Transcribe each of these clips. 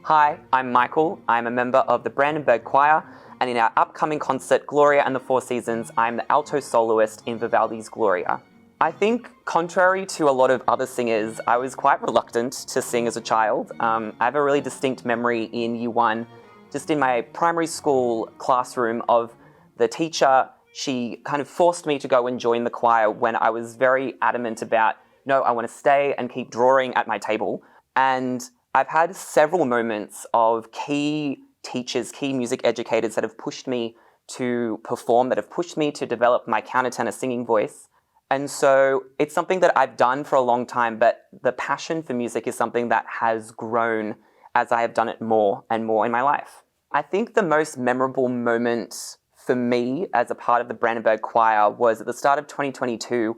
Hi, I'm Michael. I'm a member of the Brandenburg Choir, and in our upcoming concert, Gloria and the Four Seasons, I'm the alto soloist in Vivaldi's Gloria. I think, contrary to a lot of other singers, I was quite reluctant to sing as a child. I have a really distinct memory in Year 1, just in my primary school classroom, of the teacher. She kind of forced me to go and join the choir when I was very adamant about, no, I want to stay and keep drawing at my table. And I've had several moments of key teachers, key music educators that have pushed me to perform, that have pushed me to develop my countertenor singing voice. And so it's something that I've done for a long time, but the passion for music is something that has grown as I have done it more and more in my life. I think the most memorable moment for me as a part of the Brandenburg Choir was at the start of 2022.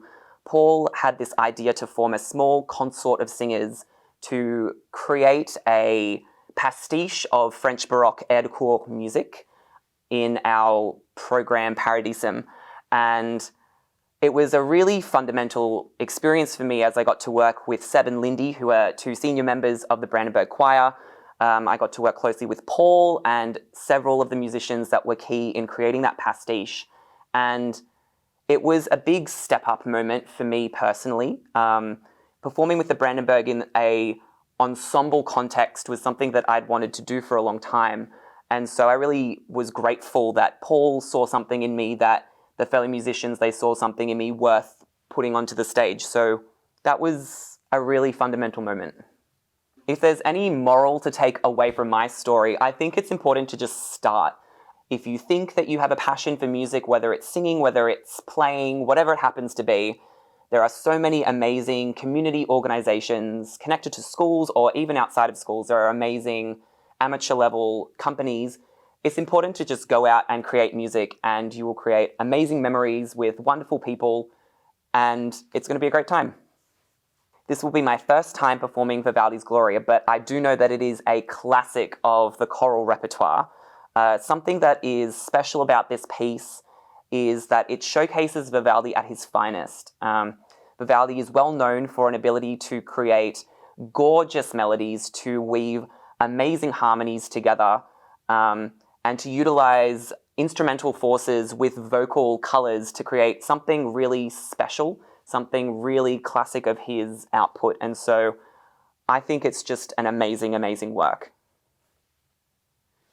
Paul had this idea to form a small consort of singers to create a pastiche of French Baroque air de cour music in our program Paradisum. And it was a really fundamental experience for me as I got to work with Seb and Lindy, who are two senior members of the Brandenburg Choir. I got to work closely with Paul and several of the musicians that were key in creating that pastiche. And it was a big step-up moment for me personally. Performing with the Brandenburg in a ensemble context was something that I'd wanted to do for a long time. And so I really was grateful that Paul saw something in me, that the fellow musicians, they saw something in me worth putting onto the stage. So that was a really fundamental moment. If there's any moral to take away from my story, I think it's important to just start. If you think that you have a passion for music, whether it's singing, whether it's playing, whatever it happens to be, there are so many amazing community organizations connected to schools or even outside of schools. There are amazing amateur level companies. It's important to just go out and create music, and you will create amazing memories with wonderful people, and it's going to be a great time. This will be my first time performing Vivaldi's Gloria, but I do know that it is a classic of the choral repertoire. Something that is special about this piece is that it showcases Vivaldi at his finest. Vivaldi is well known for an ability to create gorgeous melodies, to weave amazing harmonies together, and to utilize instrumental forces with vocal colors to create something really special, something really classic of his output. And so I think it's just an amazing, amazing work.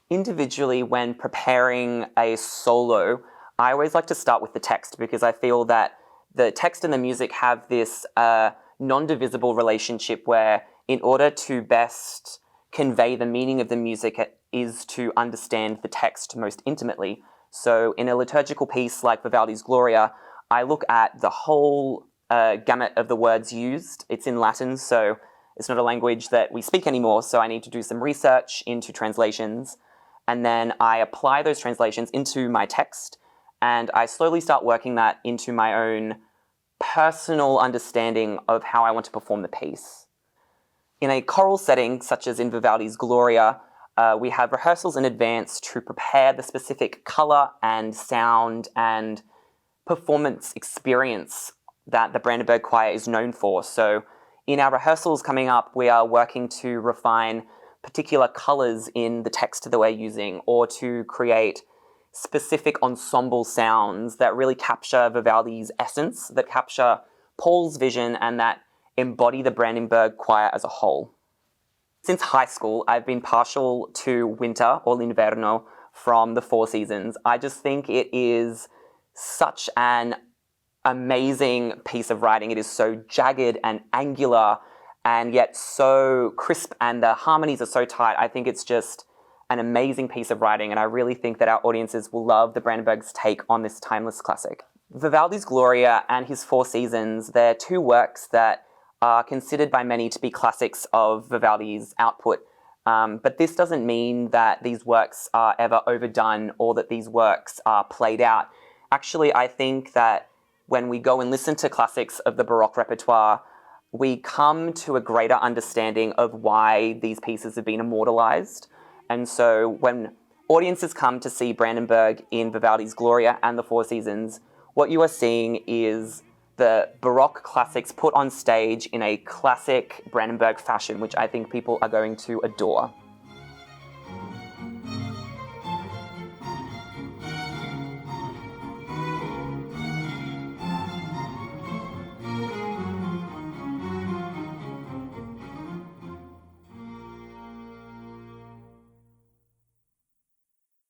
Individually, when preparing a solo, I always like to start with the text, because I feel that the text and the music have this non-divisible relationship where, in order to best convey the meaning of the music, is to understand the text most intimately. So in a liturgical piece like Vivaldi's Gloria, I look at the whole gamut of the words used. It's in Latin, so it's not a language that we speak anymore, so I need to do some research into translations. And then I apply those translations into my text, and I slowly start working that into my own personal understanding of how I want to perform the piece. In a choral setting, such as in Vivaldi's Gloria, we have rehearsals in advance to prepare the specific color and sound and performance experience that the Brandenburg Choir is known for. So in our rehearsals coming up, we are working to refine particular colors in the text that we're using, or to create specific ensemble sounds that really capture Vivaldi's essence, that capture Paul's vision, and that embody the Brandenburg Choir as a whole. Since high school, I've been partial to winter, or l'inverno, from the Four Seasons. I just think it is such an amazing piece of writing. It is so jagged and angular, and yet so crisp, and the harmonies are so tight. I think it's just an amazing piece of writing, and I really think that our audiences will love the Brandenburg's take on this timeless classic. Vivaldi's Gloria and his Four Seasons, they're two works that are considered by many to be classics of Vivaldi's output. But this doesn't mean that these works are ever overdone or that these works are played out. Actually, I think that when we go and listen to classics of the Baroque repertoire, we come to a greater understanding of why these pieces have been immortalized. And so when audiences come to see Brandenburg in Vivaldi's Gloria and the Four Seasons, what you are seeing is the Baroque classics put on stage in a classic Brandenburg fashion, which I think people are going to adore.